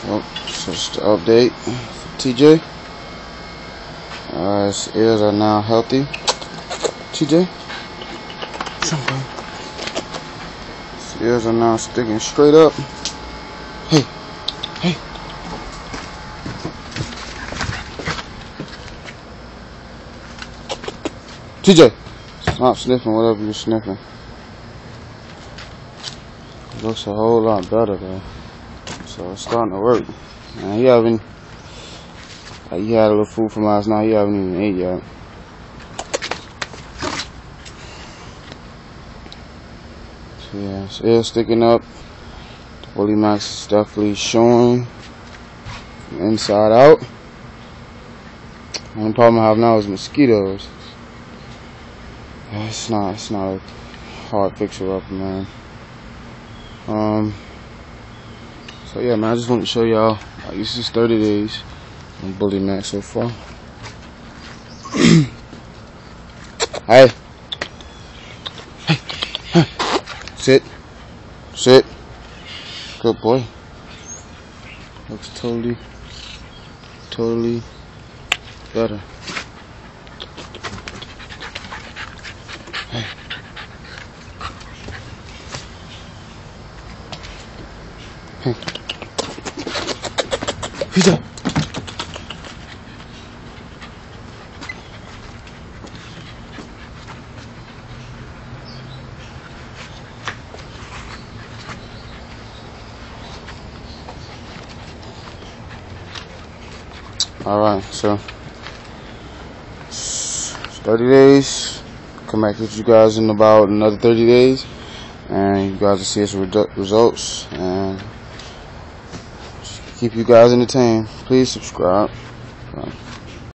Well, so just the update for TJ. His ears are now healthy. TJ, his ears are now sticking straight up. Hey, hey. TJ, stop sniffing whatever you're sniffing. It looks a whole lot better though. So it's starting to work. And he had a little food from last night. He haven't even ate yet. So yeah, his ear's sticking up. The Bully Max is definitely showing from inside out. The only problem I have now is mosquitoes. It's not a hard fixer up, man. So yeah, man, I just want to show y'all. This is 30 days on Bully Max so far. Hey. Hey. Sit. Sit. Good boy. Looks totally better. Hey. Hey. He's up. Alright, so it's 30 days. Come back with you guys in about another 30 days. And you guys will see us results. And keep you guys entertained. Please subscribe.